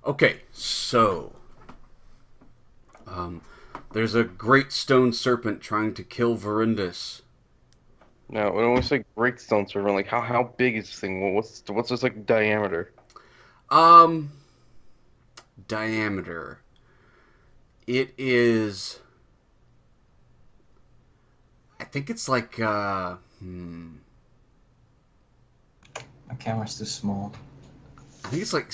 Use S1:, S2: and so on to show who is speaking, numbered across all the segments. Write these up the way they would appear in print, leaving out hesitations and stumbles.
S1: Okay, so there's a great stone serpent trying to kill Verindus.
S2: Now, when we say great stone servant, like how big is this thing? What's this like diameter?
S1: Um, Diameter. It is. I think it's like.
S3: My camera's too small.
S1: I think it's like.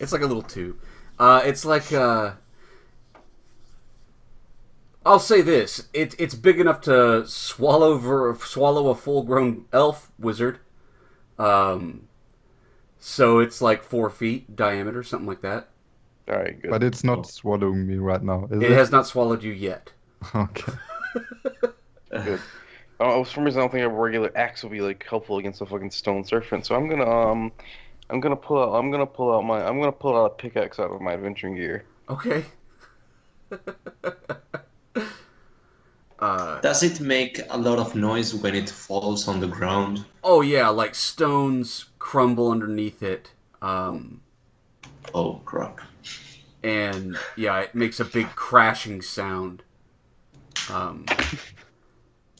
S1: It's like a little tube. It's like. I'll say this: it's big enough to swallow a full-grown elf wizard. Um, so it's like 4 feet diameter, something like that.
S2: All right, good.
S4: But it's not swallowing me right now, is
S1: It
S4: it?
S1: has not swallowed you yet.
S4: Okay.
S2: Good. Oh, for some reason I don't think a regular axe will be like helpful against a fucking stone serpent. So I'm gonna pull out a pickaxe out of my adventuring gear.
S1: Okay.
S5: Does it make a lot of noise when it falls on the ground?
S1: Oh yeah, like stones crumble underneath it.
S5: Oh crap.
S1: And yeah, it makes a big crashing sound.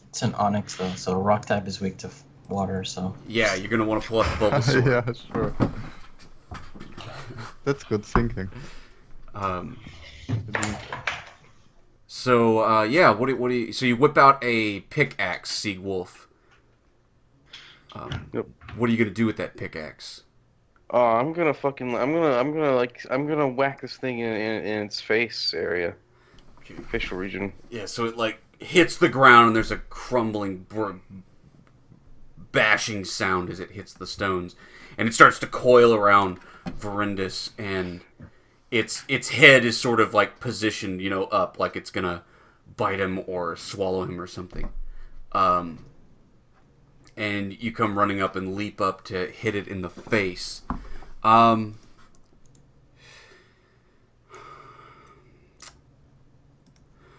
S3: It's an onyx though, so rock type is weak to water. So
S1: Yeah, you're gonna want to pull out the Bulbasaur.
S4: Yeah, sure. That's good thinking.
S1: So yeah, what do you? So you whip out a pickaxe, Sea Wolf.
S2: Yep.
S1: What are you gonna do with that pickaxe?
S2: I'm gonna whack this thing in its face area,
S1: Okay.
S2: facial region.
S1: Yeah, so it like hits the ground and there's a crumbling, bashing sound as it hits the stones, and it starts to coil around Verindus, and its head is sort of like positioned, up, like it's gonna bite him or swallow him or something. And you come running up and leap up to hit it in the face.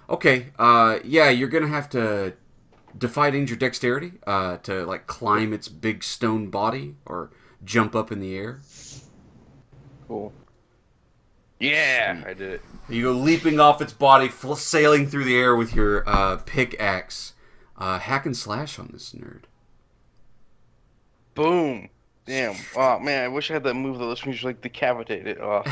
S1: Okay, yeah, you're gonna have to defy danger dexterity to like climb its big stone body or jump up in the air.
S2: Cool. Yeah,
S1: Sweet.
S2: I did it.
S1: You go leaping off its body, sailing through the air with your pickaxe. Hack and slash on this nerd.
S2: Boom. Damn. Oh man, I wish I had that move that lets me just like decapitate it. Oh.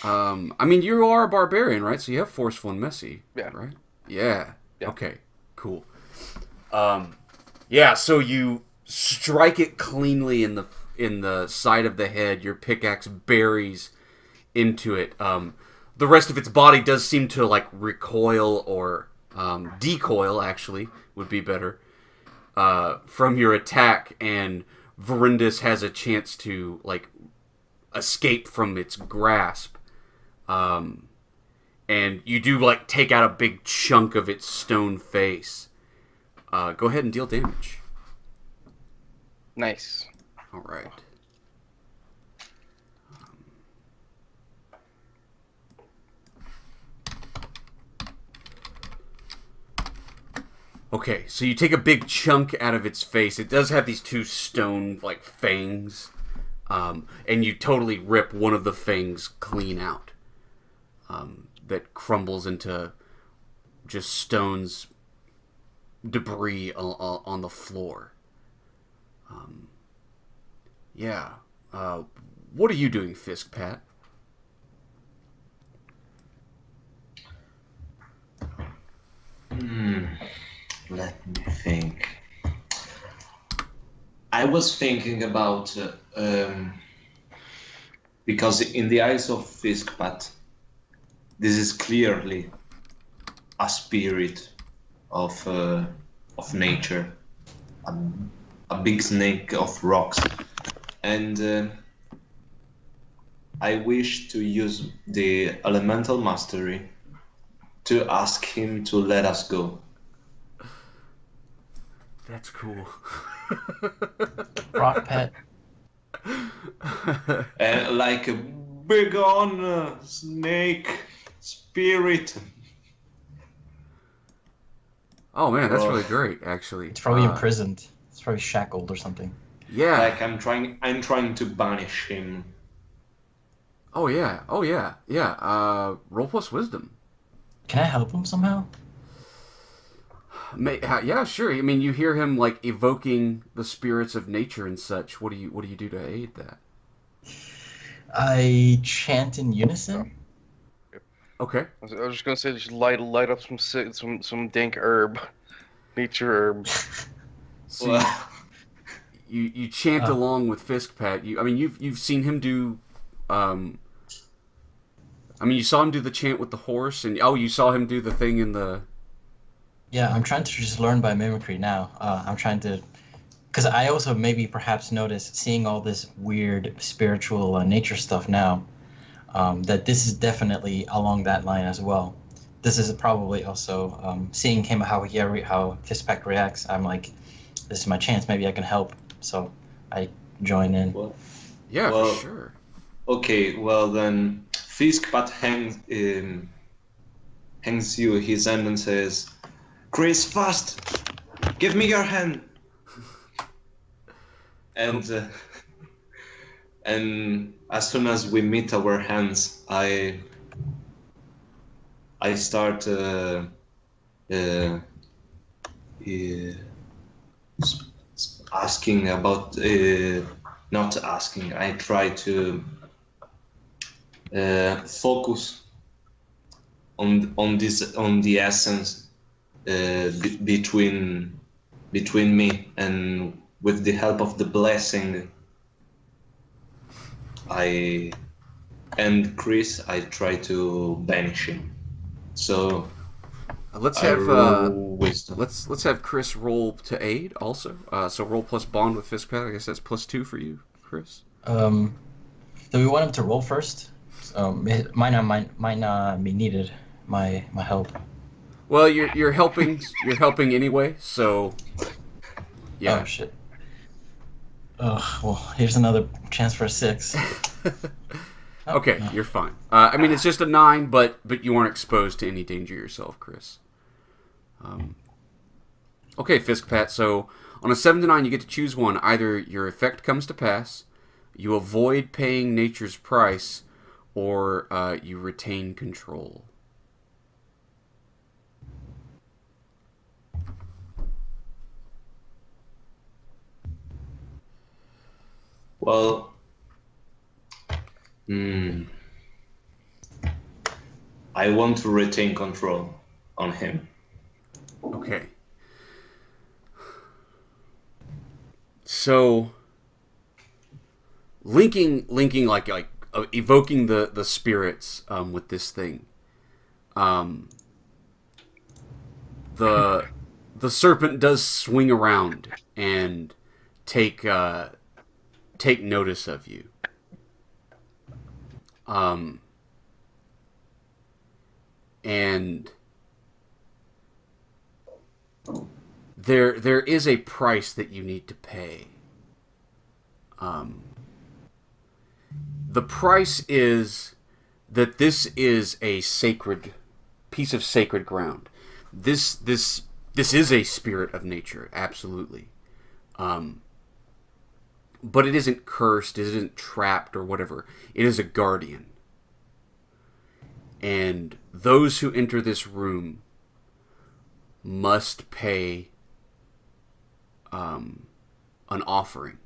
S1: I mean, you are a barbarian, right? So you have forceful and messy,
S2: Yeah.
S1: right? Yeah.
S2: Yeah.
S1: Okay. Cool. Yeah. So you strike it cleanly in the side of the head. Your pickaxe buries into it. The rest of its body does seem to like recoil or decoil. Actually, would be better from your attack, and Verindus has a chance to like escape from its grasp. And you do like take out a big chunk of its stone face. Go ahead and deal damage.
S2: Nice.
S1: All right. Okay, so you take a big chunk out of its face. It does have these two stone like fangs, and you totally rip one of the fangs clean out. That crumbles into just stones, debris on the floor. Yeah. What are you doing, Fisk Pat?
S5: Let me think. I was thinking about because in the eyes of Fiskpat, this is clearly a spirit of nature, a big snake of rocks, and I wish to use the elemental mastery to ask him to let us go.
S1: That's cool.
S3: rock pet.
S5: Like a big on snake spirit.
S1: Oh man, that's really great, actually.
S3: It's probably imprisoned. It's It's probably shackled or something.
S1: Yeah.
S5: Like I'm trying to banish him.
S1: Oh yeah. Yeah. Roll plus wisdom.
S3: Can I help him somehow?
S1: Yeah, sure. I mean, you hear him like evoking the spirits of nature and such. What do you do to aid that?
S3: I chant in unison.
S1: Okay.
S2: I was just gonna say, just light up some dank herb, nature herb.
S1: So
S5: Well,
S1: you chant along with Fiskpat. You've seen him do. You saw him do the chant with the horse, and you saw him do the thing in the.
S3: Yeah, I'm trying to just learn by mimicry now. I'm trying to, because I also maybe perhaps notice seeing all this weird spiritual nature stuff now, that this is definitely along that line as well. This is probably also seeing him how Fistpack reacts. I'm like, this is my chance. Maybe I can help. So I join in.
S5: well,
S1: Yeah,
S5: Well-
S1: for sure.
S5: okay, well then, Fiskpat hangs you his hand and says, "Chris, fast! Give me your hand!" And as soon as we meet our hands, I start asking about not asking. I try to focus on the essence between me, and with the help of the blessing, I and Chris, I try to banish him. So
S1: Let's
S5: I
S1: have
S5: roll wisdom.
S1: let's have Chris roll to aid also. So roll plus bond with Fiskpat. I guess that's +2 for you, Chris.
S3: Do we want him to roll first? It might not be needed. My help.
S1: Well, you're helping anyway. So yeah.
S3: Oh shit. Well, here's another chance for a 6.
S1: Okay,
S3: no.
S1: you're fine. It's just a 9, but you aren't exposed to any danger yourself, Chris. Okay, Fiskpat. So on a 7 to 9, you get to choose one. Either your effect comes to pass, you avoid paying nature's price, or you retain control.
S5: Well, I want to retain control on him.
S1: Okay. So linking like evoking the spirits with this thing. The serpent does swing around and take notice of you. And there is a price that you need to pay. The price is that this is a sacred piece of sacred ground. This is a spirit of nature, absolutely. But it isn't cursed, it isn't trapped or whatever. It is a guardian. And those who enter this room must pay an offering.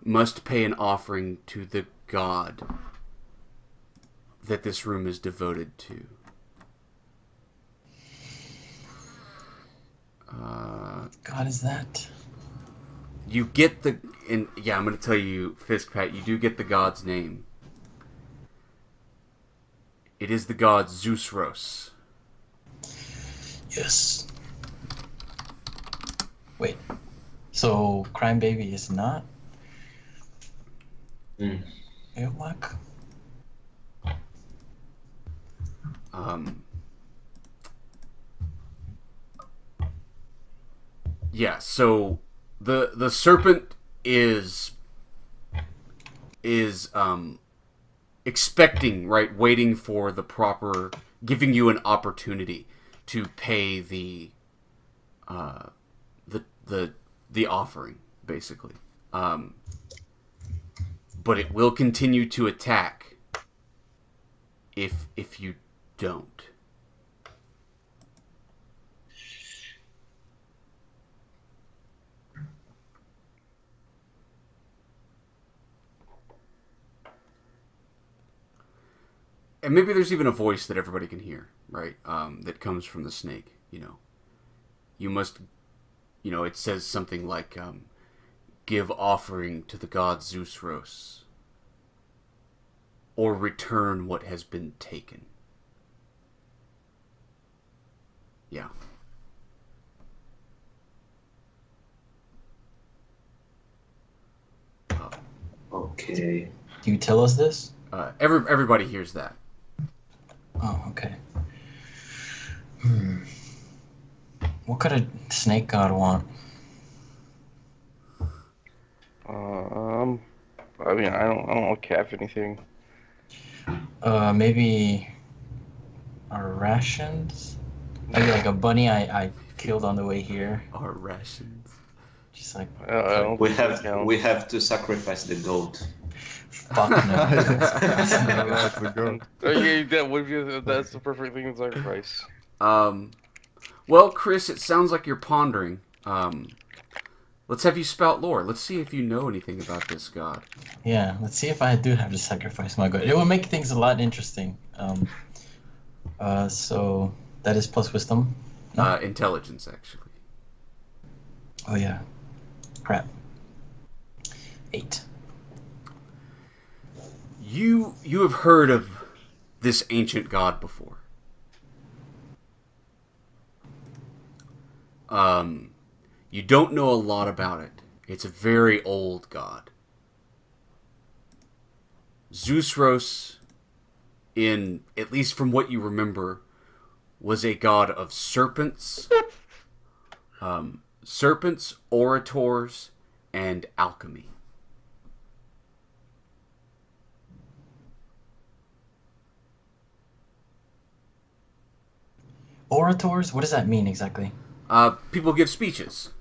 S1: Must pay an offering to the god that this room is devoted to.
S3: God is that?
S1: You get I'm going to tell you, Fiskpat, you do get the god's name. It is the god Zeusros.
S3: Yes. Wait. So Crime Baby is not Aemoch?
S1: Yeah, so the serpent is expecting, right, waiting for the proper giving you an opportunity to pay the offering, basically. But it will continue to attack if you don't. And maybe there's even a voice that everybody can hear, right? That comes from the snake, You must, it says something like, give offering to the god Zeusros, or return what has been taken. Yeah.
S5: Okay.
S3: Do you tell us this?
S1: Everybody hears that.
S3: Oh, okay. What could a snake god want?
S2: I mean, I don't have anything.
S3: Maybe our rations? Maybe like a bunny I killed on the way here.
S1: Our rations.
S3: Just like,
S2: I don't
S5: We
S2: think that
S5: have
S2: counts.
S5: to sacrifice the goat.
S3: fuck no.
S4: That's the goat.
S2: Oh, yeah, that's the perfect thing to sacrifice.
S1: Well, Chris, it sounds like you're pondering. Let's have you spout lore. Let's see if you know anything about this god.
S3: Yeah, let's see if I do have to sacrifice my goat. It will make things a lot interesting. So that is plus wisdom. No?
S1: Intelligence, actually.
S3: Oh yeah. Crap. 8.
S1: You have heard of this ancient god before. You don't know a lot about it. It's a very old god. Zeusros, at least from what you remember, was a god of serpents, orators, and alchemy.
S3: Orators? What does that mean exactly?
S1: People give speeches.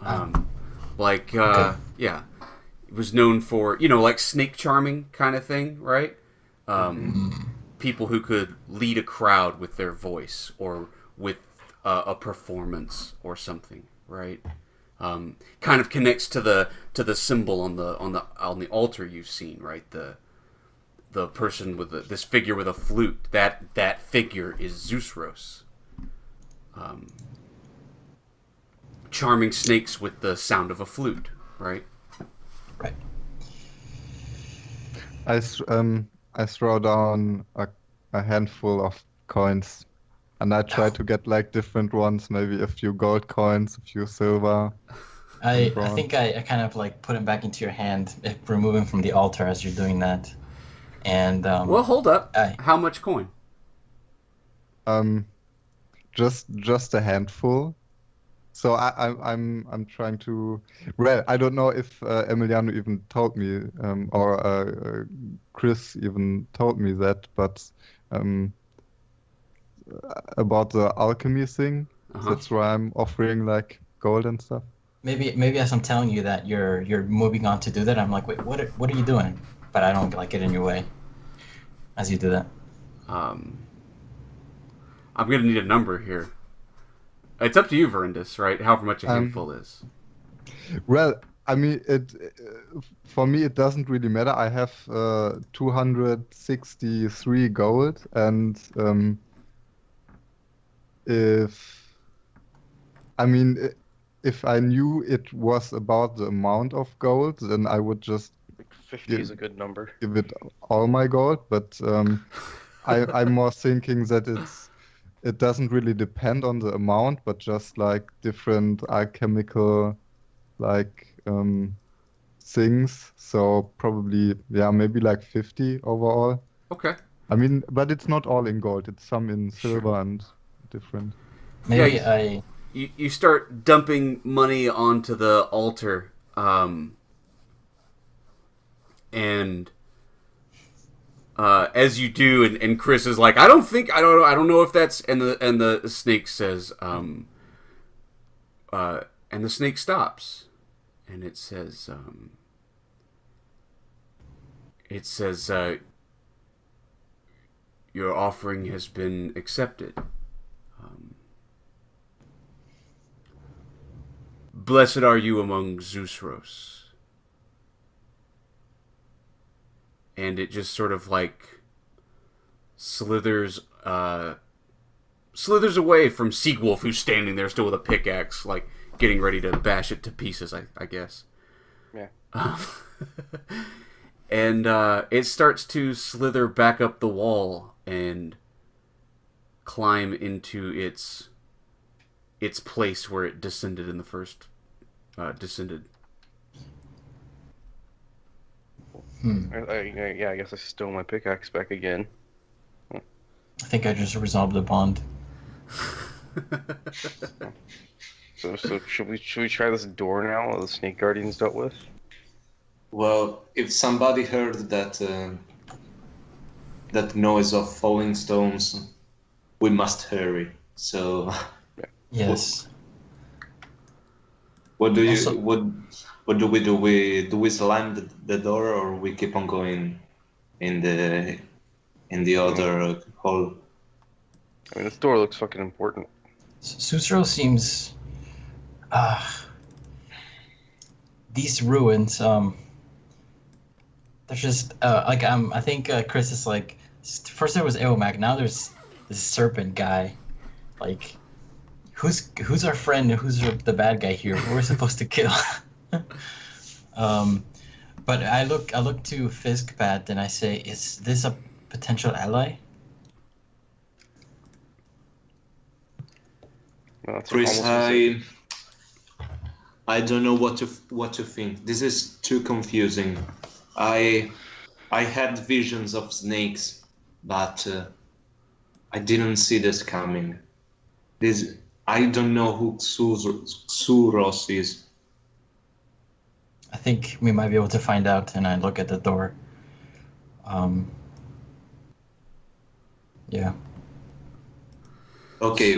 S3: Okay.
S1: Yeah. It was known for, like snake charming kind of thing, right? People who could lead a crowd with their voice or with a performance or something, right? Kind of connects to the symbol on the altar you've seen, right? The person with this figure with a flute. That figure is Zeusros. Charming snakes with the sound of a flute, right?
S3: Right.
S4: I throw down a handful of coins, and I try to get like different ones, maybe a few gold coins, a few silver.
S3: I think I kind of like put him back into your hand, remove him from the altar as you're doing that. And
S1: Well, hold up. How much coin?
S4: Just a handful. So I'm trying to. Well, I don't know if Emiliano even told me, or Chris even told me that, but about the alchemy thing. That's why I'm offering like gold and stuff.
S3: maybe as I'm telling you that you're moving on to do that, I'm like, wait, what are you doing? But I don't like get in your way as you do that.
S1: I'm gonna need a number here. It's up to you, Verindus, right? However much a handful is.
S4: Well, I mean, for me it doesn't really matter. I have 263 gold, and if I knew it was about the amount of gold, then I would just
S2: 50 is a good number.
S4: give it all my gold. But I'm more thinking that it doesn't really depend on the amount, but just like different alchemical like things. So probably, yeah, maybe like 50 overall.
S1: Okay.
S4: I mean, but it's not all in gold. It's some in silver and different.
S3: Maybe
S1: Yeah, you start dumping money onto the altar, and as you do, and Chris is like, I don't know if that's, and the snake says, and the snake stops, and it says, your offering has been accepted. Blessed are you among Zeusros. And it just sort of like slithers away from Seagwolf, who's standing there still with a pickaxe, like getting ready to bash it to pieces, I guess.
S2: Yeah.
S1: And it starts to slither back up the wall and climb into its place where it descended in the first descended.
S2: I guess I stole my pickaxe back again.
S3: I think I just resolved the bond.
S2: So should we try this door now that the snake guardians dealt with?
S5: Well, if somebody heard that that noise of falling stones, we must hurry. So,
S3: Yes.
S5: what do you
S3: Also-
S5: what do we do? Do we slam the door, or we keep on going in the other hall?
S2: I mean, this door looks fucking important.
S3: Susro seems. These ruins. They're just like I think Chris is like. First there was Aemoch, now there's this serpent guy. Like, who's our friend? Who's the bad guy here? Who we're supposed to kill? But I look to Fiskpat and I say, is this a potential ally?
S2: No, it's
S5: Chris,
S2: almost the same.
S5: I don't know what to think. This is too confusing. I had visions of snakes, but I didn't see this coming. I don't know who Suros is.
S3: I think we might be able to find out, and I look at the door. Yeah.
S5: Okay,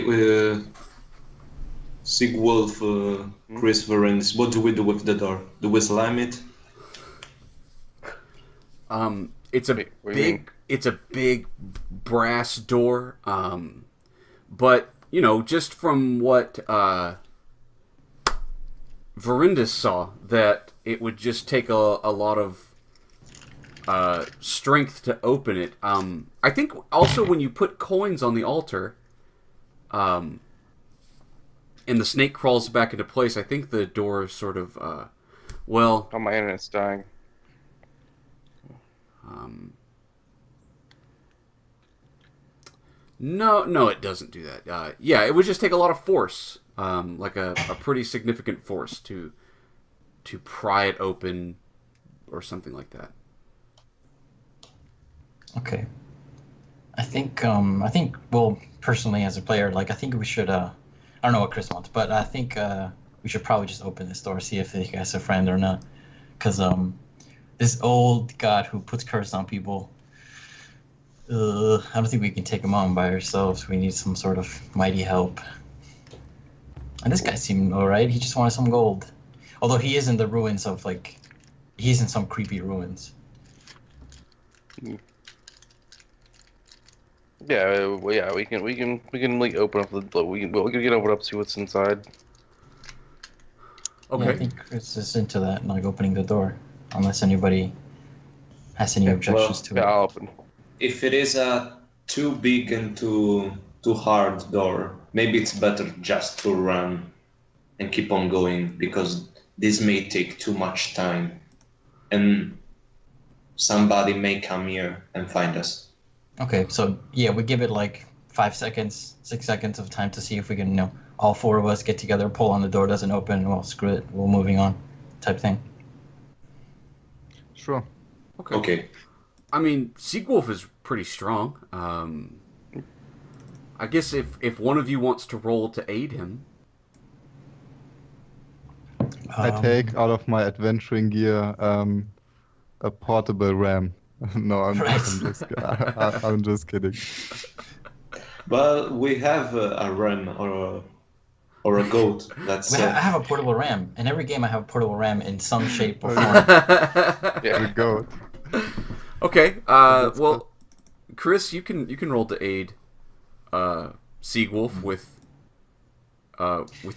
S5: Sigwolf, Chris Verens, what do we do with the door? Do we slam it?
S1: It's a
S2: Wait, what do you mean?
S1: it's a big brass door. But you know, just from what Verindus saw, that it would just take a lot of strength to open it. I think also when you put coins on the altar, and the snake crawls back into place, I think the door sort of well.
S2: Oh, my internet's dying.
S1: No, it doesn't do that. Yeah, it would just take a lot of force, like a pretty significant force to pry it open, or something like that.
S3: Okay. I think well, personally as a player, like I think we should I don't know what Chris wants, but I think we should probably just open this door, see if he has a friend or not, because this old god who puts curse on people, I don't think we can take him on by ourselves. We need some sort of mighty help. And this guy seemed alright. He just wanted some gold, although he is in the ruins of like, he's in some creepy ruins.
S2: Yeah, we can like open up the we can open up, see what's inside.
S1: Okay.
S3: Yeah, I think Chris is into that, like opening the door, unless anybody has any objections to
S2: Yeah,
S3: it.
S2: I'll open.
S5: If it is a too big and too hard door, maybe it's better just to run and keep on going, because this may take too much time, and somebody may come here and find us.
S3: Okay, so yeah, we give it like 5 seconds, 6 seconds of time to see if we can, all four of us get together, pull on the door, doesn't open, well, screw it, we're moving on, type thing.
S4: Sure.
S5: Okay.
S1: I mean, Seagwolf is pretty strong. I guess if one of you wants to roll to aid him.
S4: I take out of my adventuring gear a portable ram No, I'm
S3: Right.
S4: I'm just kidding.
S5: Well, we have a ram or a goat. That's
S3: I have a portable ram. In every game, I have a portable ram in some shape or
S4: Oh,
S3: form.
S4: The
S2: Yeah.
S4: goat.
S1: Okay.
S4: That's
S1: Well, Chris, you can roll to aid Seagwolf with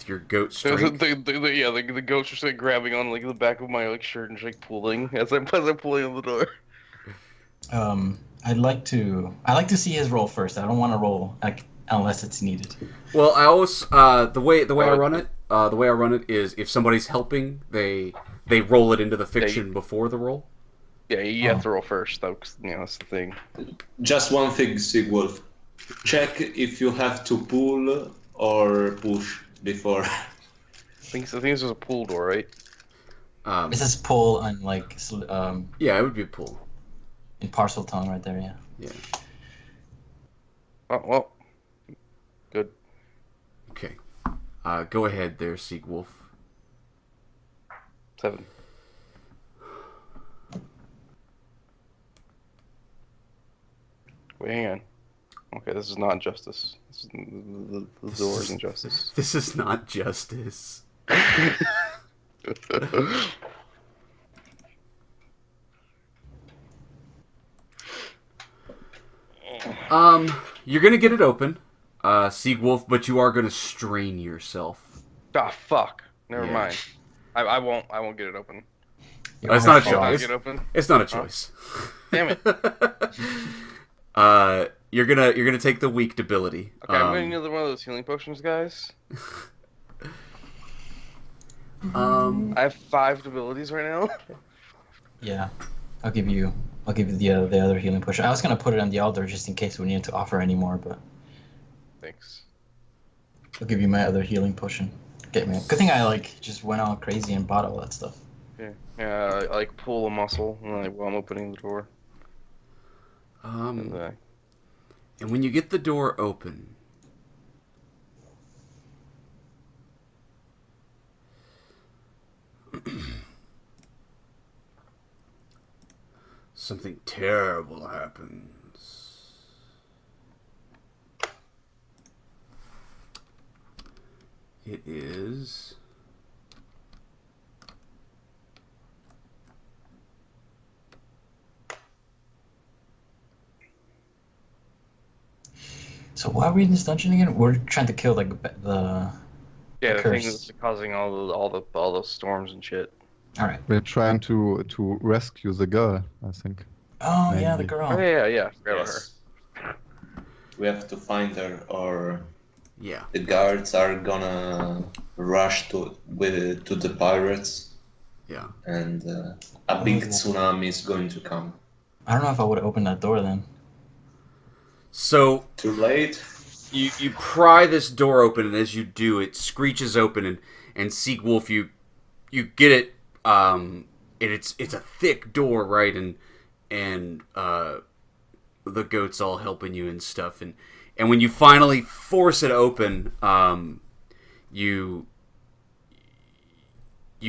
S1: your goat strength.
S2: The goats are just like grabbing on like the back of my like shirt and just like pulling as I'm pulling on the door.
S3: I like to see his roll first. I don't want to roll like unless it's needed.
S1: Well, I always the way I run it. The way I run it is if somebody's helping, they roll it into the fiction before the roll.
S2: Yeah, you have to roll first though, 'cause, that's the thing.
S5: just one thing, Sigwolf. Check if you have to pull or push before.
S2: I think this is a pool door, right?
S3: This is pull on like
S1: Yeah, it would be a pull.
S3: in parcel tone right there. Yeah.
S1: Yeah.
S2: Oh well. Good.
S1: Okay. Go ahead there, Seagwolf.
S2: 7. Wait, hang on. Okay, this is not justice. This is, the door isn't justice.
S1: This is not justice. You're gonna get it open, Seagwolf, but you are gonna strain yourself.
S2: Ah, fuck. Never
S1: Yeah.
S2: mind. I won't get it open.
S1: It's not a
S2: I'll not
S1: choice.
S2: get open.
S1: It's not a choice.
S2: Damn it.
S1: You're gonna take the weak debility.
S2: Okay, I'm gonna need another one of those healing potions, guys. I have 5 debilities right now.
S3: Yeah. I'll give you the other healing potion. I was gonna put it on the altar just in case we needed to offer any more, but
S2: Thanks.
S3: I'll give you my other healing potion. Get me. Good thing I like just went all crazy and bought all that stuff.
S2: Yeah, I like pull a muscle while I'm opening the door.
S1: and when you get the door open, something terrible happens. It is
S3: So why are we in this dungeon again? We're trying to kill like the
S2: Yeah, the thing
S3: curse.
S2: that's causing all the storms and shit.
S3: All right.
S4: We're trying to rescue the girl, I think.
S3: Oh yeah, the
S4: Maybe.
S3: girl.
S2: Oh yeah, I forgot about her.
S5: Yes. We have to find her, or
S1: yeah.
S5: the guards are gonna rush to the pirates,
S1: Yeah.
S5: and a big tsunami is going to come.
S3: I don't know if I would have opened that door then.
S1: So
S5: Too late.
S1: you pry this door open, and as you do, it screeches open, and Seagwolf, you get it. It's a thick door, right? And the goat's all helping you and stuff, and when you finally force it open, you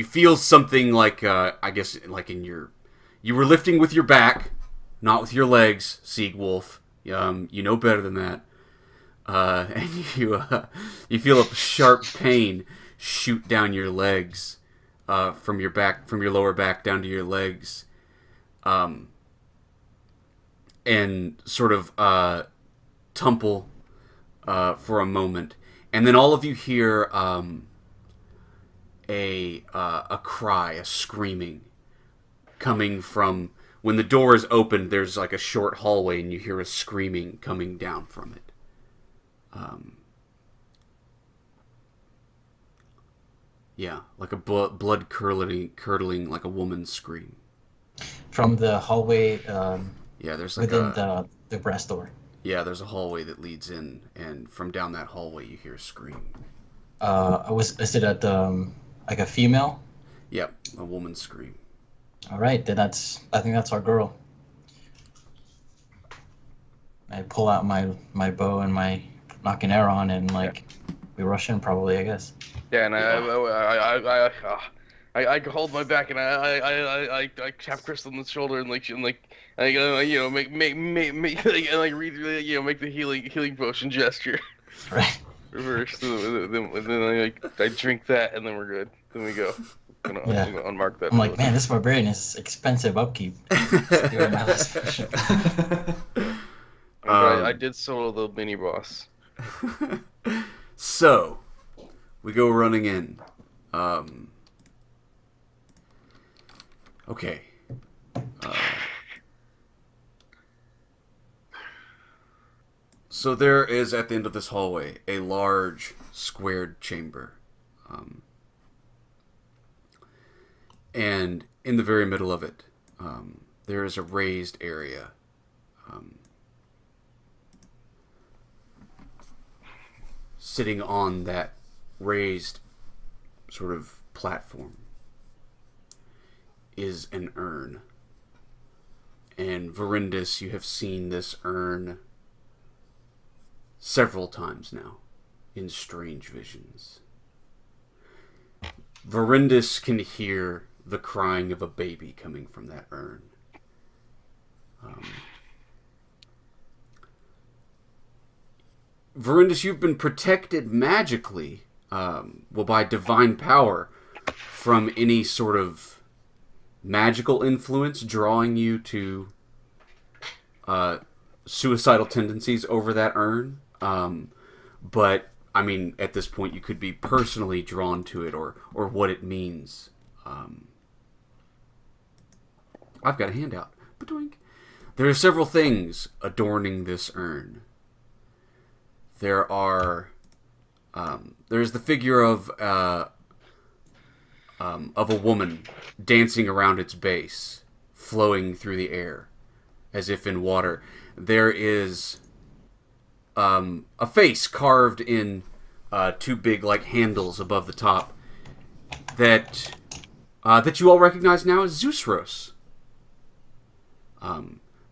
S1: feel something like I guess like you were lifting with your back, not with your legs, Seagwolf. You know better than that. And you feel a sharp pain shoot down your legs, from your lower back down to your legs, and sort of tumble for a moment, and then all of you hear a cry, a screaming, coming from. When the door is opened, there's like a short hallway, and you hear a screaming coming down from it. Yeah, like a blood curdling, like a woman's scream.
S3: From the hallway
S1: Yeah, there's like
S3: within the brass door.
S1: Yeah, there's a hallway that leads in, and from down that hallway you hear a scream.
S3: Is it at like a female?
S1: Yep, a woman's scream.
S3: All right, then I think that's our girl. I pull out my bow and my knock an arrow on, and we rush in probably, I guess.
S2: Yeah, and I hold my back and I tap Chris on the shoulder and make the healing potion gesture.
S3: Right.
S2: Reverse. And then I drink that and then we're good. Then we go. I'm gonna unmark that.
S3: I'm like, man, this barbarian is expensive upkeep. During my last potion.
S2: I did solo the mini boss.
S1: So, we go running in. Okay. So there is, at the end of this hallway, a large squared chamber. And in the very middle of it, there is a raised area. Sitting on that raised sort of platform is an urn. And Verindis, you have seen this urn several times now in strange visions. Verindis can hear the crying of a baby coming from that urn. Verindis, you've been protected magically, by divine power, from any sort of magical influence drawing you to suicidal tendencies over that urn. But, I mean, at this point you could be personally drawn to it or what it means. I've got a handout. Ba-doink. There are several things adorning this urn. There are, there's the figure of a woman dancing around its base, flowing through the air, as if in water. There is a face carved in two big like handles above the top that you all recognize now as Zeusros.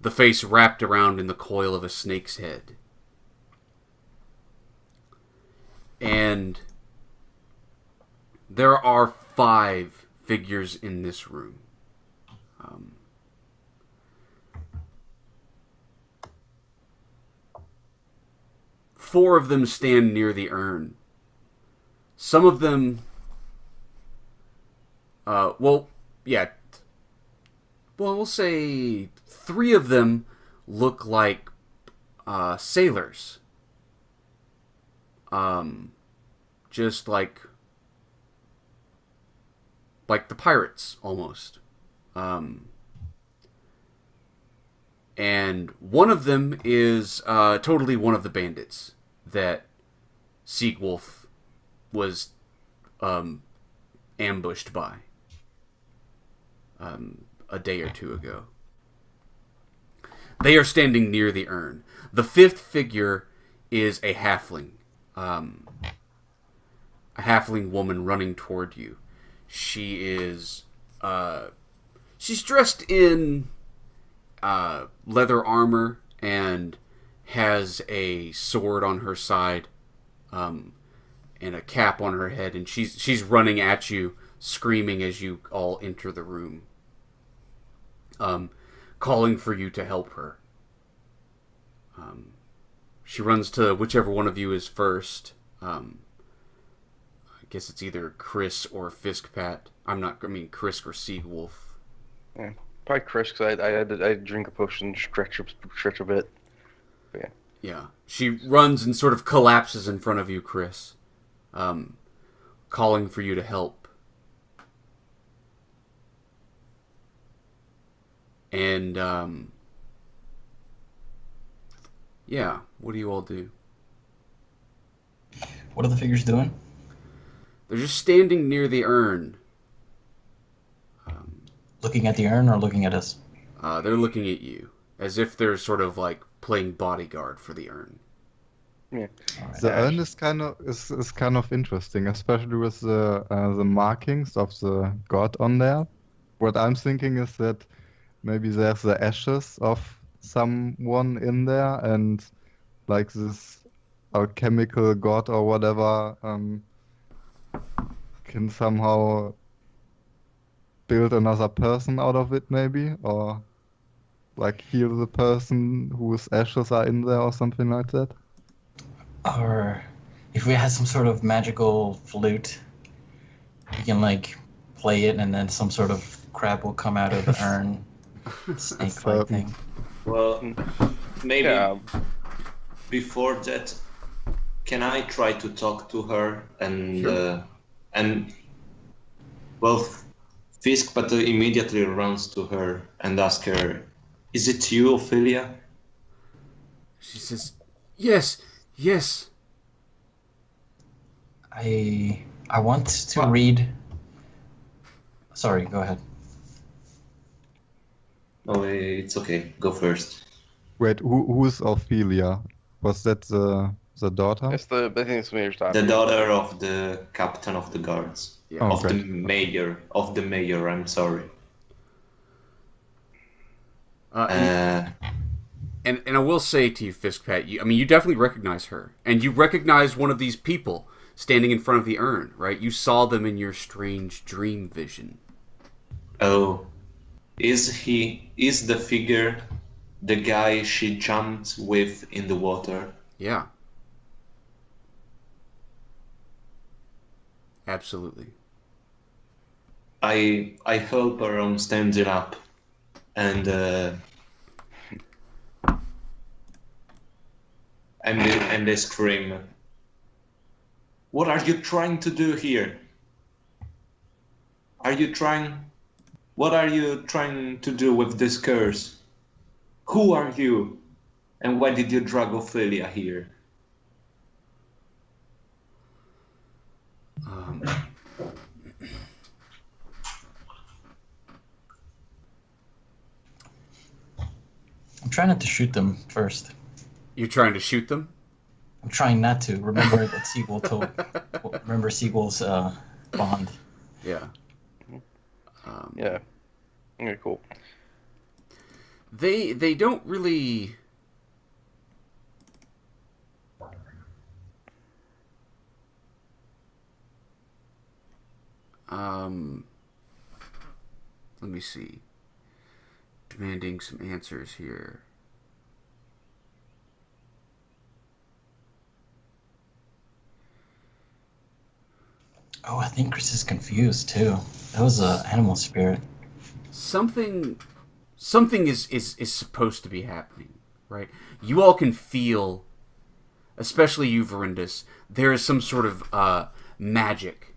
S1: The face wrapped around in the coil of a snake's head. And there are 5 figures in this room. 4 of them stand near the urn. Some of them, we'll say 3 of them look like sailors. Just like the pirates, almost. And one of them is totally one of the bandits that Siegwolf was ambushed by a day or 2 ago. They are standing near the urn. The 5th figure is a halfling. A halfling woman running toward you. She is, she's dressed in leather armor and has a sword on her side, and a cap on her head, and she's running at you, screaming as you all enter the room, calling for you to help her. She runs to whichever one of you is first. I guess it's either Chris or Fiskpat. Chris or Siegwolf.
S2: Yeah, probably Chris, because I drink a potion, stretch a bit. But yeah.
S1: Yeah. She runs and sort of collapses in front of you, Chris, calling for you to help. And, yeah, what do you all do?
S3: What are the figures doing?
S1: They're just standing near the urn.
S3: Looking at the urn or looking at us?
S1: They're looking at you, as if they're sort of like playing bodyguard for the urn.
S2: Yeah.
S3: Right.
S4: The urn is kind of interesting, especially with the markings of the god on there. What I'm thinking is that maybe there's the ashes of someone in there, and like this alchemical god or whatever can somehow build another person out of it, maybe, or like heal the person whose ashes are in there, or something like that.
S3: Or if we had some sort of magical flute, you can like play it, and then some sort of crab will come out of the urn, snake-like thing.
S5: Well, maybe
S2: Yeah.
S5: before that, can I try to talk to her and well, Fisk but immediately runs to her and asks her, "Is it you, Ophelia?"
S1: She says, "Yes, yes."
S3: I want to
S5: What?
S3: read. Sorry, go ahead.
S5: Oh, it's okay. Go first.
S4: Wait, who's Ophelia? Was that the daughter?
S2: I think it's Mayor's
S5: The
S2: daughter.
S5: daughter of the captain of the guards.
S1: Yeah.
S4: Oh,
S5: Of the
S4: great.
S5: mayor, I'm sorry.
S1: And I will say to you, Fiskpat, you definitely recognize her, and you recognize one of these people standing in front of the urn, right? You saw them in your strange dream vision.
S5: Oh, is the figure the guy she jumped with in the water?
S1: Yeah. Absolutely.
S5: I help her on standing up, and they scream, "What are you trying to do here? What are you trying to do with this curse? Who are you? And why did you drag Ophelia here?"
S3: I'm trying not to shoot them first.
S1: You're trying to shoot them?
S3: I'm trying not to. Remember that Seagull told. Remember Seagull's bond.
S1: Yeah.
S2: Yeah. Okay, cool.
S1: They don't really... let me see. Demanding some answers here.
S3: Oh, I think Chris is confused too. That was an animal spirit.
S1: Something is supposed to be happening, right? You all can feel, especially you, Verindus, there is some sort of magic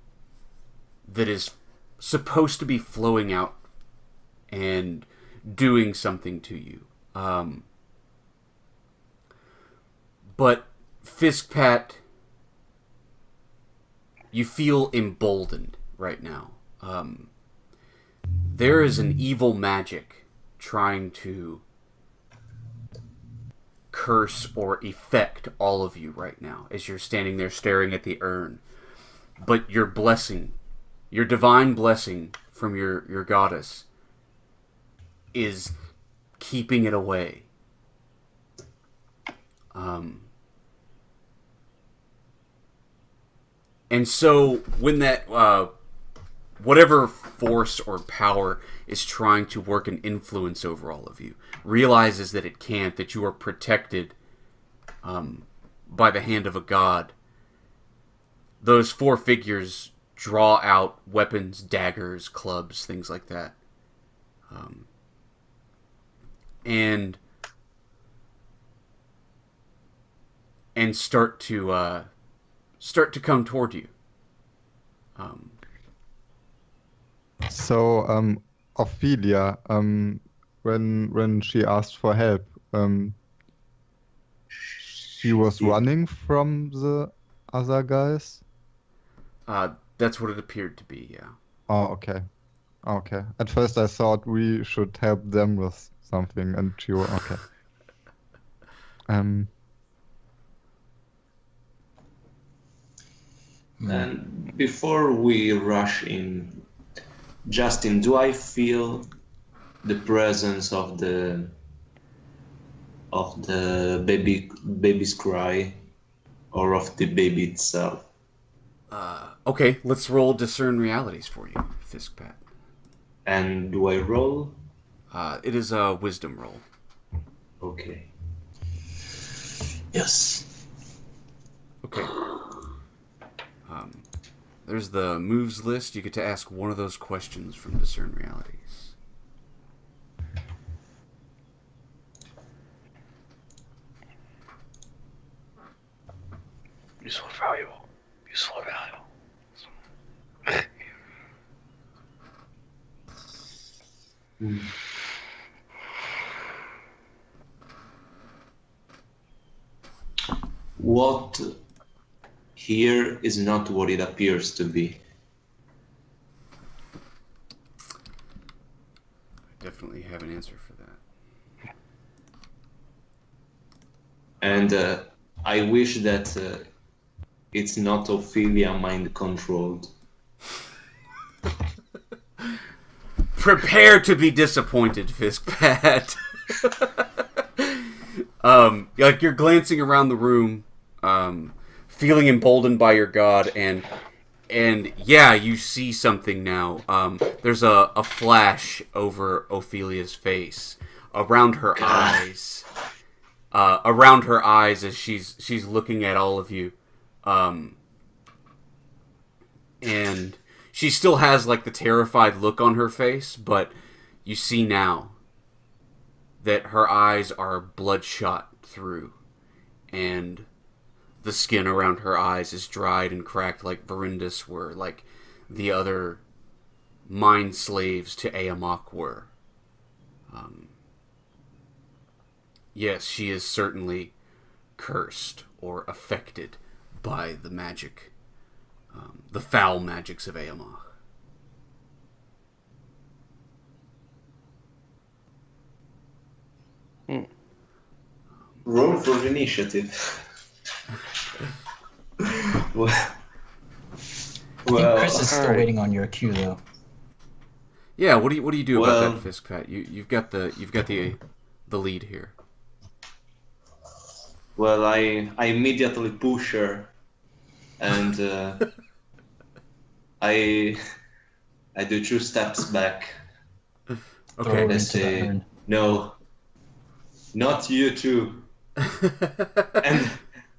S1: that is supposed to be flowing out and doing something to you. But Fiskpat, you feel emboldened right now. There is an evil magic trying to curse or affect all of you right now as you're standing there staring at the urn. But your blessing, your divine blessing from your goddess, is keeping it away. And so when that whatever force or power is trying to work an influence over all of you realizes that it can't, that you are protected by the hand of a god, those four figures draw out weapons, daggers, clubs, things like that. And start to come toward you.
S4: So, Ophelia, when she asked for help, she was running from the other guys?
S1: That's what it appeared to be, yeah.
S4: Oh, okay. Okay. At first I thought we should help them with something, and she was okay.
S5: And before we rush in, Justin, do I feel the presence of the baby's cry, or of the baby itself?
S1: Okay, let's roll discern realities for you, Fiskpat.
S5: And do I roll?
S1: It is a wisdom roll.
S5: Okay.
S3: Yes.
S1: Okay. There's the moves list. You get to ask one of those questions from Discern Realities.
S2: Useful and valuable. Useful and valuable.
S5: What here is not what it appears to be.
S1: I definitely have an answer for that.
S5: And I wish that it's not Ophelia mind controlled.
S1: Prepare to be disappointed, Fiskpat. Like you're glancing around the room, feeling emboldened by your god, and yeah, you see something now. There's a flash over Ophelia's face, around her eyes, as she's looking at all of you, and she still has like the terrified look on her face, but you see now that her eyes are bloodshot through, and the skin around her eyes is dried and cracked like Verindus were, like the other mind slaves to Aemoch were. Yes, she is certainly cursed or affected by the magic, the foul magics of Aemoch.
S5: Roll for initiative. Well,
S3: I think Chris is still waiting on your cue, though.
S1: Yeah, what do you do
S5: Well,
S1: about that, Fiskpat? You've got the lead here.
S5: well, I immediately push her, and I do 2 steps back.
S3: Throw
S1: Okay.
S3: her
S5: And I
S3: into the
S5: say,
S3: urn.
S5: no, not you too.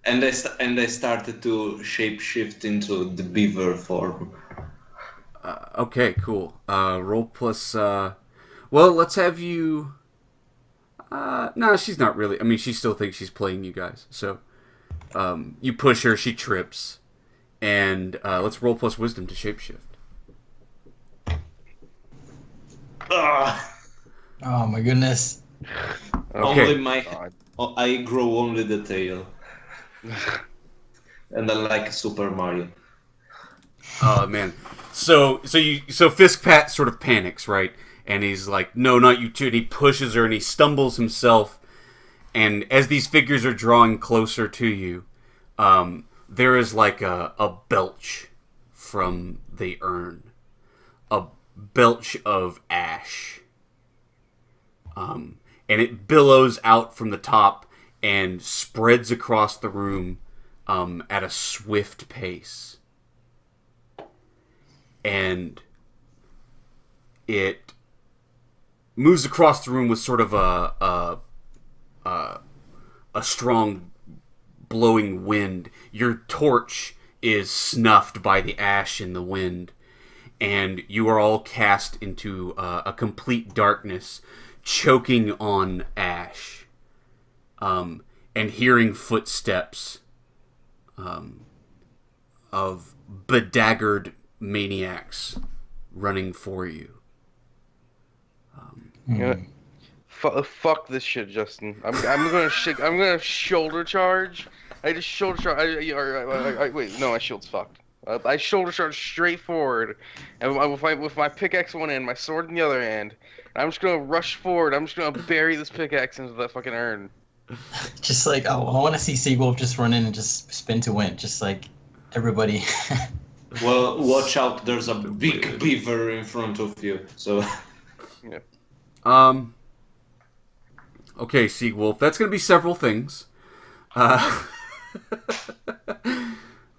S5: And I started to shapeshift into the beaver form.
S1: Okay, cool. Roll plus. Well, let's have you. No, she's not really. I mean, she still thinks she's playing you guys. So, you push her, she trips, and let's roll plus wisdom to shapeshift.
S5: Ah,
S3: Oh my goodness.
S1: Okay.
S5: I grow only the tail. And I like Super Mario.
S1: Oh man. So Fiskpat sort of panics, right? And he's like, "No, not you too." And he pushes her, and he stumbles himself. And as these figures are drawing closer to you, there is like a belch from the urn, a belch of ash, and it billows out from the top and spreads across the room at a swift pace. And it moves across the room with sort of a strong blowing wind. Your torch is snuffed by the ash in the wind, and you are all cast into a complete darkness, choking on ash, and hearing footsteps of bedaggered maniacs running for you.
S2: Fuck this shit, Justin. I'm gonna shoulder charge. I just shoulder charge. Wait, no, my shield's fucked. I shoulder charge straight forward, and with my pickaxe in one hand, my sword in the other hand. I'm just gonna rush forward. I'm just gonna bury this pickaxe into that fucking urn.
S3: Just like, I want to see Seawolf just run in and just spin to win. Just like everybody.
S5: Well, watch out, there's a big beaver in front of you, so...
S2: Yeah.
S1: Okay, Seawolf, that's going to be several things.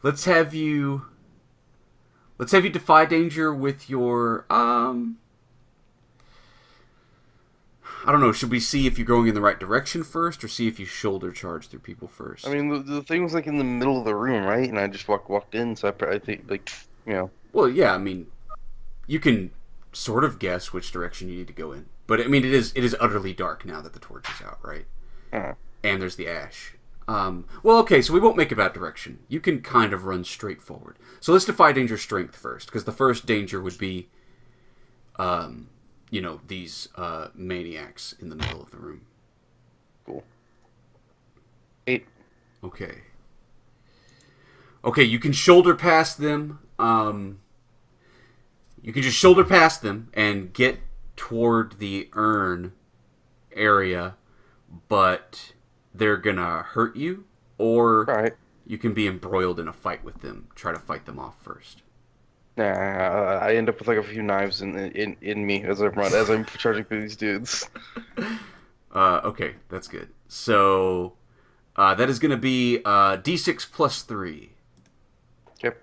S1: Let's have you defy danger with your I don't know. Should we see if you're going in the right direction first, or see if you shoulder charge through people first?
S2: I mean, the thing was like in the middle of the room, right? And I just walked in, so I think like, you know.
S1: Well, yeah. I mean, you can sort of guess which direction you need to go in, but I mean, it is utterly dark now that the torch is out, right? And there's the ash. Well, okay, so we won't make about direction. You can kind of run straight forward. So let's defy danger strength first, because the first danger would be, these maniacs in the middle of the room.
S2: Cool. 8.
S1: Okay. Okay, you can shoulder past them. You can just shoulder past them and get toward the urn area, but they're gonna hurt you, or
S2: Right.
S1: you can be embroiled in a fight with them. Try to fight them off first.
S2: Nah, I end up with like a few knives in me as I'm charging through these dudes.
S1: Okay, that's good. So that is gonna be D6 plus 3.
S2: Yep.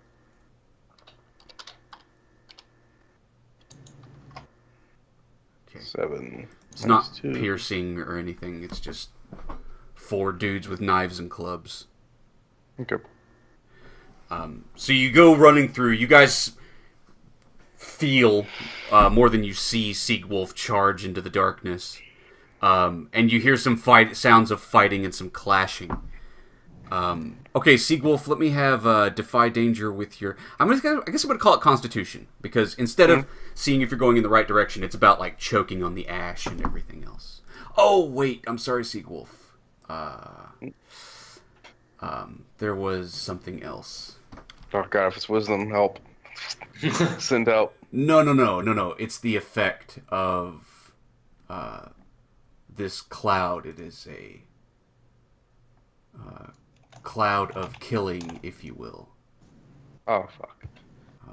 S1: Okay.
S2: 7.
S1: It's not
S2: 2.
S1: piercing or anything. It's just 4 dudes with knives and clubs.
S2: Okay.
S1: So you go running through. You guys feel more than you see Siegwolf charge into the darkness, and you hear some sounds of fighting and some clashing. Okay, Siegwolf, let me have defy danger with your. I guess I'm gonna call it Constitution, because instead of seeing if you're going in the right direction, it's about like choking on the ash and everything else. Oh wait, I'm sorry, Siegwolf. There was something else.
S2: Oh god, if it's wisdom, help. Send help.
S1: No. It's the effect of this cloud. It is a cloud of killing, if you will.
S2: Oh fuck.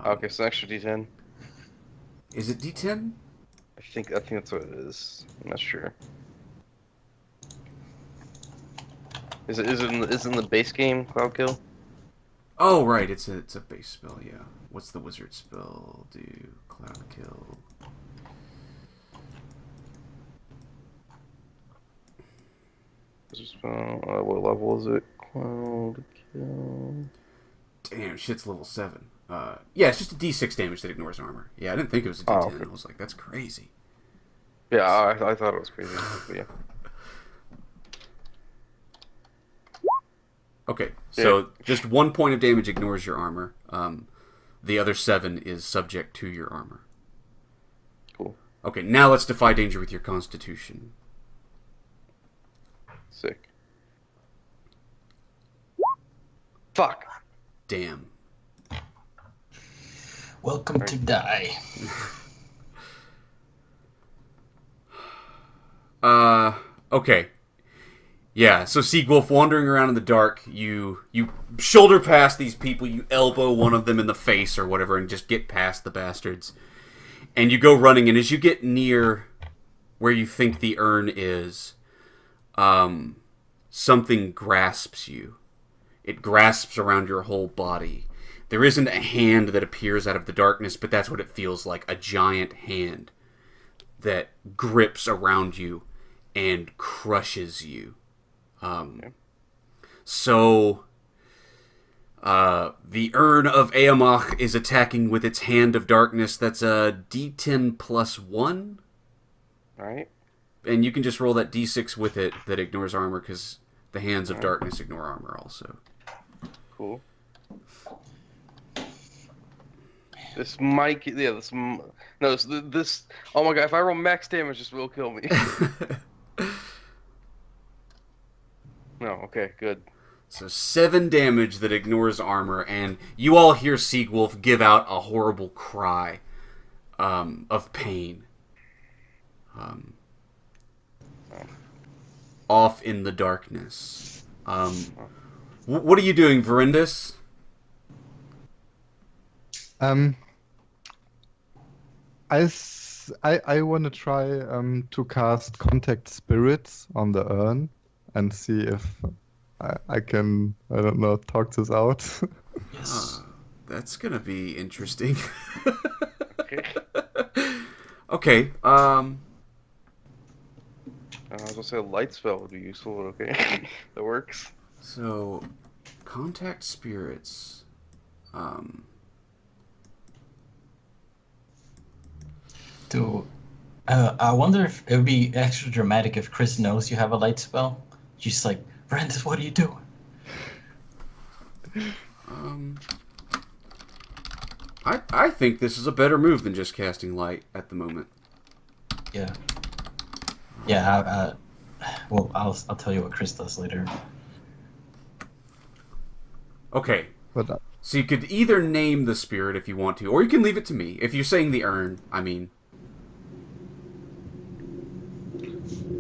S2: Okay, so extra D10.
S1: Is it D10?
S2: I think that's what it is. I'm not sure. Is it in the base game, Cloud Kill?
S1: Oh, right. It's a base spell. Yeah. What's the wizard spell do? Cloud kill.
S2: Wizard spell. What level is it? Cloud Kill.
S1: Damn, shit's level 7. Yeah, it's just a D6 damage that ignores armor. Yeah, I didn't think it was a D10.
S2: Okay.
S1: I was like, that's crazy.
S2: Yeah, I thought it was crazy. But yeah.
S1: Okay, so just 1 point of damage ignores your armor. The other 7 is subject to your armor.
S2: Cool.
S1: Okay, now let's defy danger with your Constitution.
S2: Sick. Fuck.
S1: Damn.
S3: Welcome to die.
S1: Okay. Yeah, so Siegwolf, wandering around in the dark, you shoulder past these people, you elbow one of them in the face or whatever, and just get past the bastards. And you go running, and as you get near where you think the urn is, something grasps you. It grasps around your whole body. There isn't a hand that appears out of the darkness, but that's what it feels like, a giant hand that grips around you and crushes you. So, the urn of Aemoch is attacking with its hand of darkness. That's a D10 plus 1.
S2: Alright.
S1: And you can just roll that D6 with it that ignores armor, because the hands of darkness ignore armor also.
S2: Cool. This might... Yeah, this... No, this... Oh my god, if I roll max damage, this will kill me. No, okay, good.
S1: So 7 damage that ignores armor, and you all hear Siegwolf give out a horrible cry of pain. Off in the darkness. What are you doing, Verindus?
S4: I want to try to cast Contact Spirits on the urn and see if I can, I don't know, talk this out.
S3: Yes.
S1: That's gonna be interesting.
S2: Okay.
S1: Okay,
S2: I was gonna say a light spell would be useful, but okay. That works.
S1: So, contact spirits.
S3: I wonder if it would be extra dramatic if Chris knows you have a light spell. She's like, Brandis, what are you doing?
S1: I think this is a better move than just casting light at the moment.
S3: Yeah. Yeah. Well, I'll tell you what Chris does later.
S1: Okay.
S4: But
S1: So you could either name the spirit if you want to, or you can leave it to me. If you're saying the urn, I mean.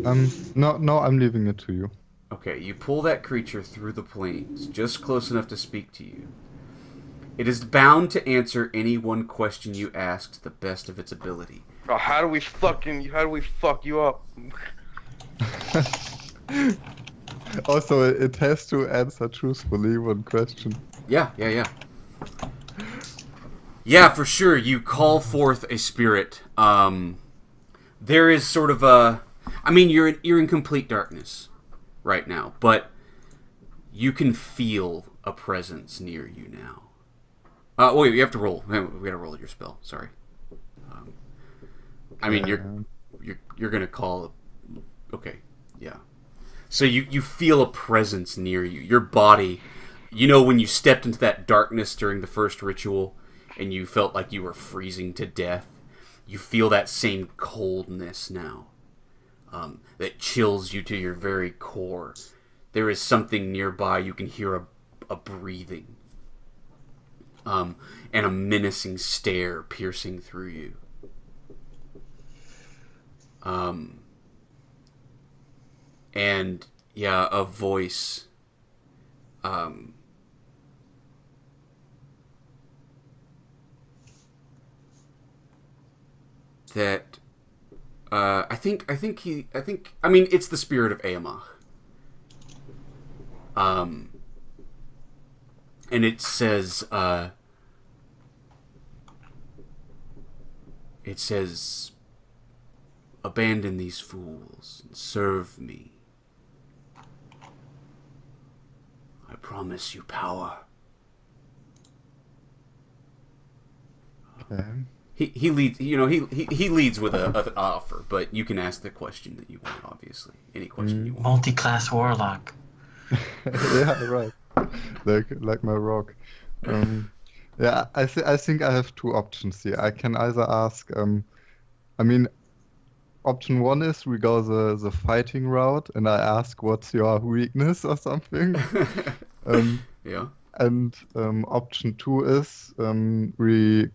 S4: no, I'm leaving it to you.
S1: Okay, you pull that creature through the plains, just close enough to speak to you. It is bound to answer any one question you ask to the best of its ability.
S2: Oh, how do we fuck you up?
S4: Also, it has to answer truthfully one question.
S1: Yeah. Yeah, for sure. You call forth a spirit. There is sort of a... I mean, you're in complete darkness right now, but you can feel a presence near you now. Wait, you have to roll. We gotta roll your spell. Sorry. I mean, you're gonna call. Okay, yeah. So you feel a presence near you. Your body. You know when you stepped into that darkness during the first ritual, and you felt like you were freezing to death. You feel that same coldness now. That chills you to your very core. There is something nearby. You can hear a breathing. And a menacing stare piercing through you. And yeah, a voice. That. I mean, it's the spirit of Aemoch. And it says, abandon these fools and serve me. I promise you power.
S4: Okay.
S1: He leads, he leads with an offer, but you can ask the question that you want, obviously. Any question you want.
S3: Multi-class warlock.
S4: Yeah, right. Like my rock. Yeah, I think I have two options here. I can either ask, I mean, option one is we go the fighting route, and I ask what's your weakness or something.
S1: Yeah.
S4: And option two is we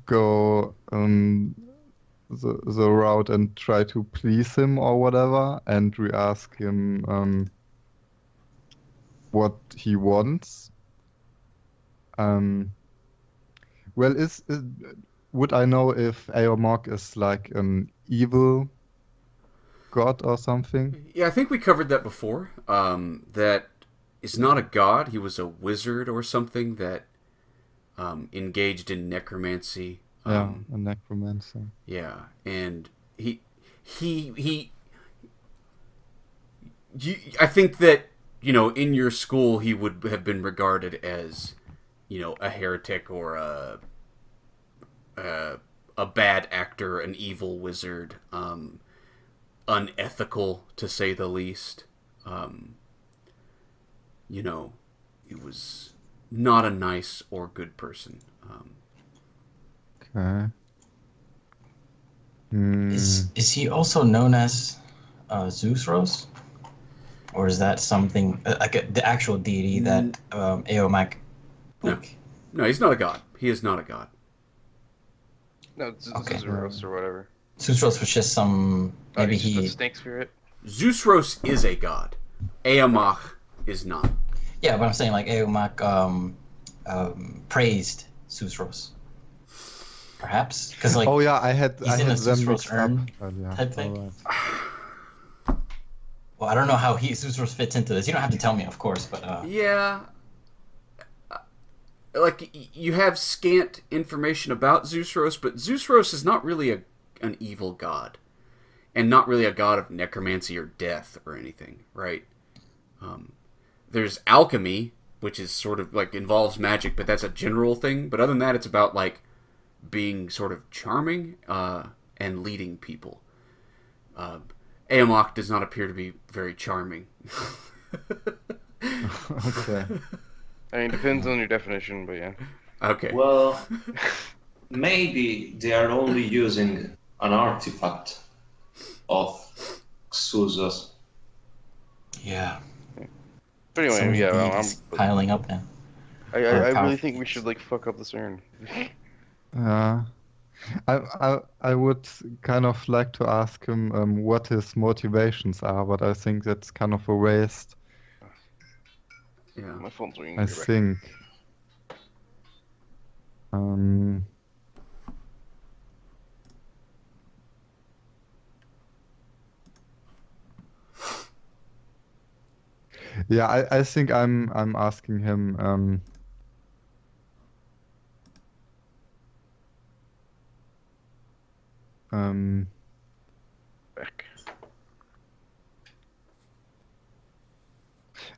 S4: go the route and try to please him or whatever, and we ask him what he wants. Well, would I know if Aemoch is like an evil god or something?
S1: Yeah, I think we covered that before. That is not a god. He was a wizard or something that engaged in necromancy.
S4: Yeah, a necromancer.
S1: Yeah, and I think that, in your school he would have been regarded as, a heretic or a bad actor, an evil wizard, unethical to say the least. He was not a nice or good person.
S4: Okay.
S3: Is he also known as Zeus Rose? Or is that something like the actual deity that Aemoch?
S1: No, he's not a god. He is not a god.
S2: No, it's
S3: Okay.
S2: Zeus or whatever.
S3: Zeus Rose was just some maybe
S2: He's just
S3: he.
S2: a snake spirit.
S1: Zeusros is a god. Aemoch is not.
S3: Yeah, but I'm saying like Aemoch praised Zeus Rose. Perhaps because like
S4: Oh yeah, I had
S3: he's in a
S4: them
S3: Zeus Rose
S4: mixed up
S3: urn
S4: earlier.
S3: type thing.
S4: Alright.
S3: Well, I don't know how Zeus Rose fits into this. You don't have to tell me, of course, but
S1: Yeah. Like, you have scant information about Zeusros, but Zeusros is not really an evil god. and not really a god of necromancy or death or anything, right? There's alchemy, which is sort of like involves magic, but that's a general thing. But other than that, it's about like being sort of charming and leading people. Aemoch does not appear to be very charming.
S4: Okay.
S2: I mean, depends on your definition, but yeah.
S1: Okay.
S5: Well, maybe they are only using an artifact of Xuzos.
S3: Yeah.
S2: But
S3: So
S2: anyway,
S3: many
S2: yeah,
S3: beings piling up now.
S2: I
S3: Or
S2: really
S3: powerful.
S2: think we should like fuck up this urn.
S4: I would kind of like to ask him what his motivations are, but I think that's kind of a waste.
S1: Yeah.
S2: My phone's ringing.
S4: I
S2: You're back.
S4: think. Yeah, I think I'm asking him.
S2: Back.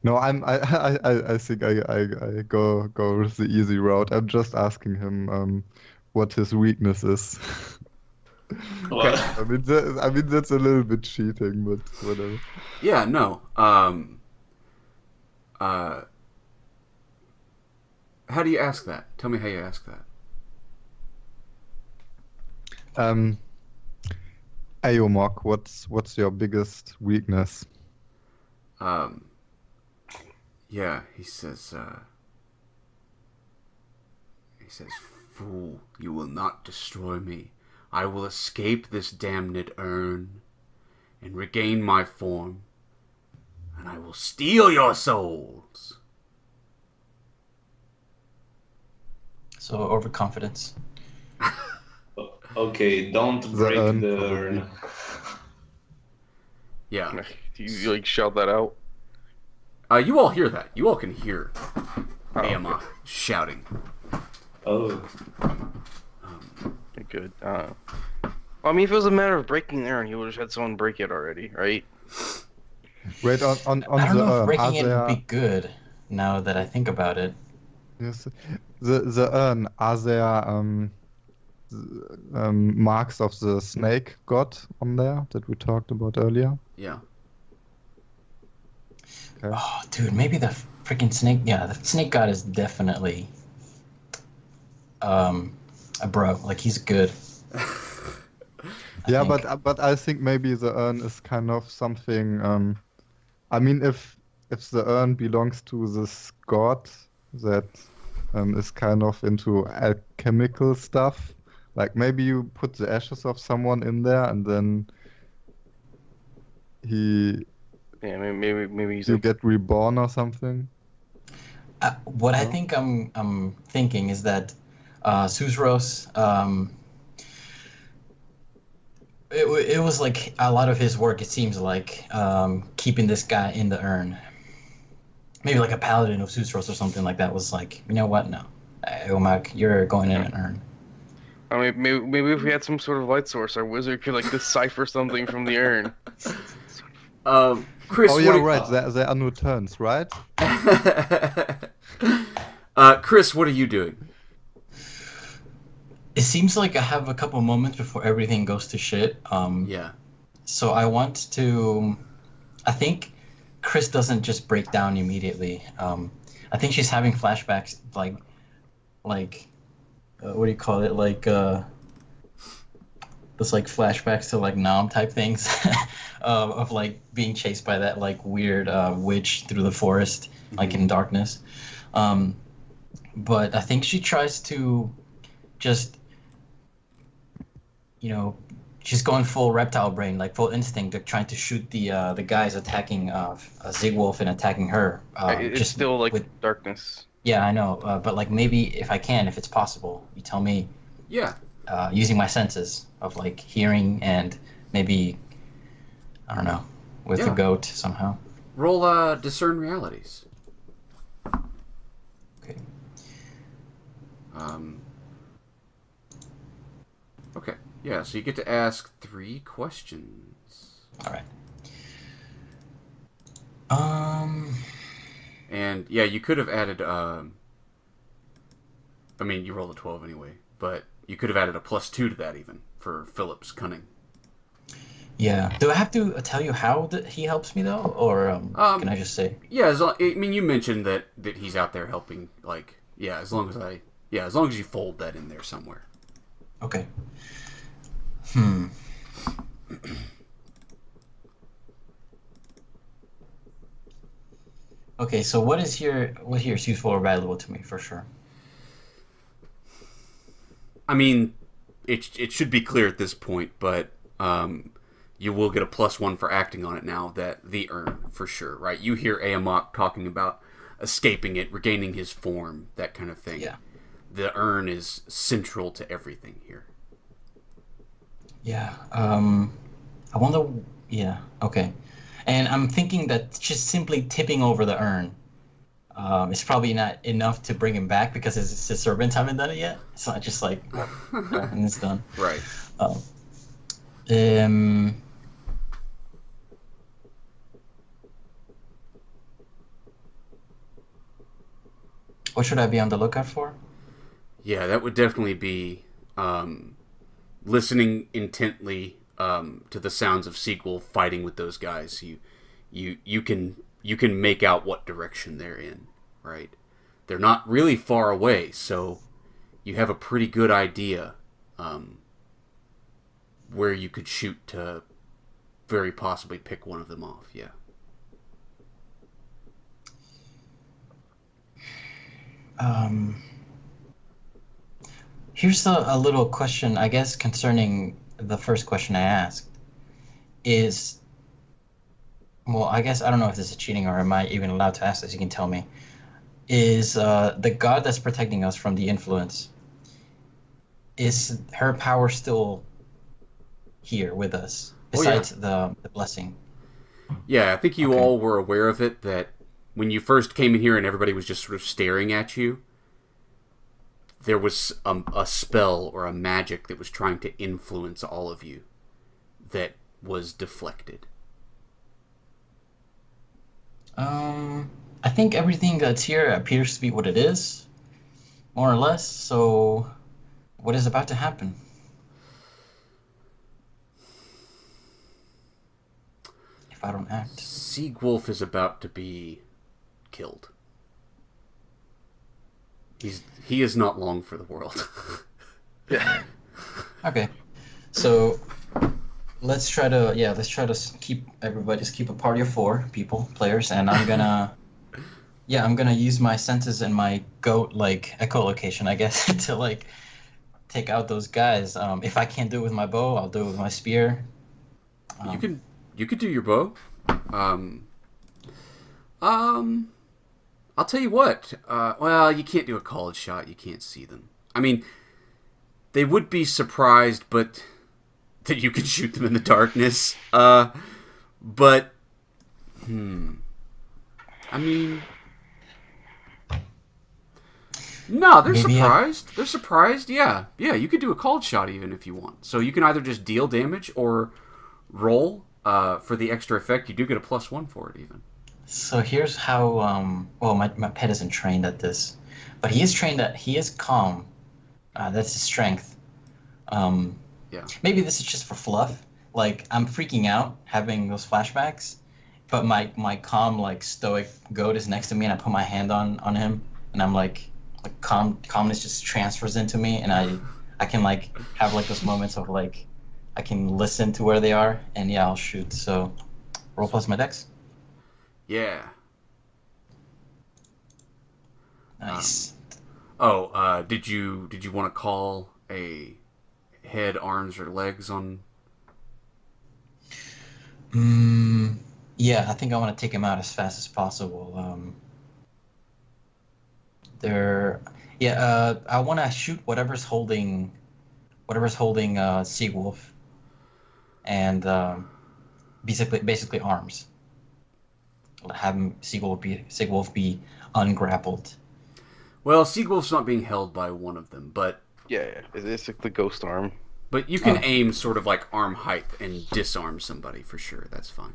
S4: No, I think I go with the easy route. I'm just asking him what his weakness is.
S1: Okay.
S4: I mean that's a little bit cheating, but whatever.
S1: Yeah, no. How do you ask that? Tell me how you ask that.
S4: Aemoch, what's your biggest weakness?
S1: Yeah, he says, "Fool, you will not destroy me. I will escape this damned urn and regain my form, and I will steal your souls."
S3: So overconfidence.
S5: Okay, don't break
S4: urn,
S5: the
S4: probably.
S5: urn.
S1: Yeah.
S2: Do you like shout that out?
S1: You all hear that. You all can hear
S2: Oh, okay.
S1: Aemoch shouting.
S5: Oh,
S2: Good. Well, I mean, if it was a matter of breaking the urn, he would have had someone break it already, right?
S4: Wait, on
S3: I don't
S4: the
S3: know if
S4: urn,
S3: breaking
S4: are
S3: it
S4: there
S3: would be good. Now that I think about it.
S4: yes, the urn, are there marks of the snake god on there that we talked about earlier?
S1: Yeah.
S4: Okay.
S3: Oh, dude, maybe the freaking snake. Yeah, the snake god is definitely a bro. Like he's good.
S4: Yeah,
S3: think.
S4: but I think maybe the urn is kind of something. I mean, if the urn belongs to this god that is kind of into alchemical stuff, like maybe you put the ashes of someone in there and then
S2: Yeah, maybe he's
S4: you
S2: like.
S4: get reborn or something.
S3: What I
S4: No?
S3: think I'm thinking is that Suzros, it was like a lot of his work. It seems like keeping this guy in the urn. Maybe like a paladin of Suzros or something like that was like, you know what? No, Aemoch, you're going in an urn.
S2: I mean, maybe if we had some sort of light source, our wizard could like decipher something from the urn.
S1: Chris,
S4: Oh
S1: what
S4: yeah,
S1: are-
S4: right. There are no turns, right?
S1: Chris, what are you doing?
S3: It seems like I have a couple moments before everything goes to shit.
S1: Yeah.
S3: So I want to. I think Chris doesn't just break down immediately. I think she's having flashbacks, like what do you call it? Like this like flashbacks to like Nam type things, of like being chased by that like weird witch through the forest, like in darkness. But I think she tries to just, you know, she's going full reptile brain, like full instinct, of trying to shoot the guys attacking Zigwolf and attacking her.
S2: It's
S3: just
S2: still like
S3: with,
S2: darkness.
S3: yeah, I know, but like maybe if I can, if it's possible, you tell me.
S1: Yeah.
S3: Using my senses of like hearing and maybe, I don't know, with the
S1: Yeah.
S3: goat somehow.
S1: Roll discern realities.
S3: Okay.
S1: Okay. Yeah, so you get to ask 3 questions.
S3: All right.
S1: And yeah, you could have added. I mean, you rolled a 12 anyway, but you could have added a +2 to that even for Philip's cunning.
S3: Yeah. Do I have to tell you how he helps me though, or can I just say?
S1: Yeah, I mean, you mentioned that he's out there helping. Like, yeah, as long as you fold that in there somewhere.
S3: Okay. Okay, so what here is useful or valuable to me for sure?
S1: I mean, it should be clear at this point, but you will get a +1 for acting on it now. That the urn for sure, right? You hear Aemoch talking about escaping it, regaining his form, that kind of thing.
S3: Yeah.
S1: The urn is central to everything here.
S3: Yeah. I wonder. Yeah. Okay. And I'm thinking that just simply tipping over the urn is probably not enough to bring him back because his servants haven't done it yet. It's not just like, and it's done.
S1: Right.
S3: What should I be on the lookout for?
S1: Yeah, that would definitely be listening intently to the sounds of Sequel fighting with those guys. You can make out what direction they're in, right? They're not really far away, so you have a pretty good idea where you could shoot to very possibly pick one of them off. Yeah.
S3: Here's a little question, I guess, concerning the first question I asked. Well, I guess I don't know if this is cheating or am I even allowed to ask this? You can tell me. Is the god that's protecting us from the influence, is her power still here with us besides the blessing?
S1: Yeah, I think you
S3: Okay.
S1: all were aware of it, that when you first came in here and everybody was just sort of staring at you, there was a spell or a magic that was trying to influence all of you that was deflected.
S3: I think everything that's here appears to be what it is, more or less. So, what is about to happen? If I don't act.
S1: Siegwolf is about to be killed. He is not long for the world.
S2: Yeah.
S3: Okay, so let's try to keep a party of 4 players, and I'm gonna use my senses and my goat like echolocation, I guess, to like take out those guys. If I can't do it with my bow, I'll do it with my spear.
S1: You could do your bow. I'll tell you what. Well, you can't do a called shot. You can't see them. I mean, they would be surprised, but that you could shoot them in the darkness. But I mean, no, they're
S3: Maybe
S1: surprised. They're surprised. Yeah. You could do a called shot even if you want. So you can either just deal damage or roll for the extra effect. You do get a +1 for it even.
S3: So here's how. Well, my pet isn't trained at this, but he is calm. That's his strength.
S1: Yeah.
S3: Maybe this is just for fluff. Like I'm freaking out, having those flashbacks, but my calm, like stoic goat is next to me, and I put my hand on him, and I'm like calmness just transfers into me, and I can like have like those moments of like I can listen to where they are, and yeah, I'll shoot. So roll plus my dex.
S1: Yeah.
S3: Nice.
S1: Did you want to call a head, arms, or legs on?
S3: Yeah, I think I want to take him out as fast as possible. I want to shoot whatever's holding Seawolf, and basically arms. Have Seawolf be ungrappled.
S1: Well, Seagwolf's not being held by one of them, but
S2: Yeah. It's like the ghost arm.
S1: But you can aim sort of like arm height and disarm somebody for sure. That's fine.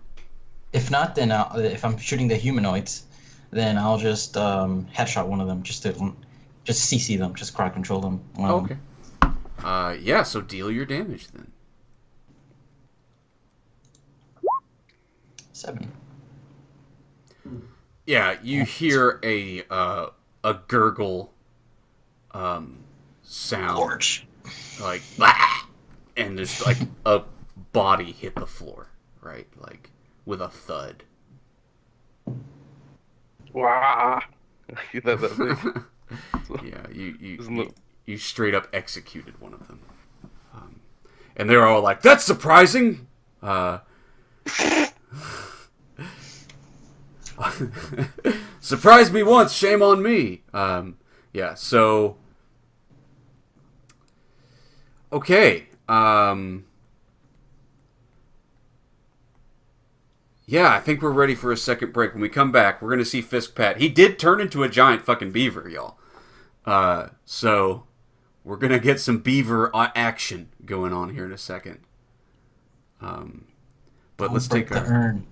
S3: If not, then if I'm shooting the humanoids, then I'll just headshot one of them, just CC them, just crowd control them.
S1: Okay. Yeah. So deal your damage then.
S3: 7.
S1: Yeah, you hear a gurgle sound.
S3: Torch.
S1: Like, "Bah!" And there's like a body hit the floor, right? Like with a thud.
S2: Wow. that big.
S1: Yeah, you straight up executed one of them, and they're all like, "That's surprising." Surprised me once, shame on me. Yeah. So. Okay. Yeah, I think we're ready for a second break. When we come back, we're going to see Fisk Pat. He did turn into a giant fucking beaver, y'all. So we're going to get some beaver action going on here in a second. But let's take
S3: the urn.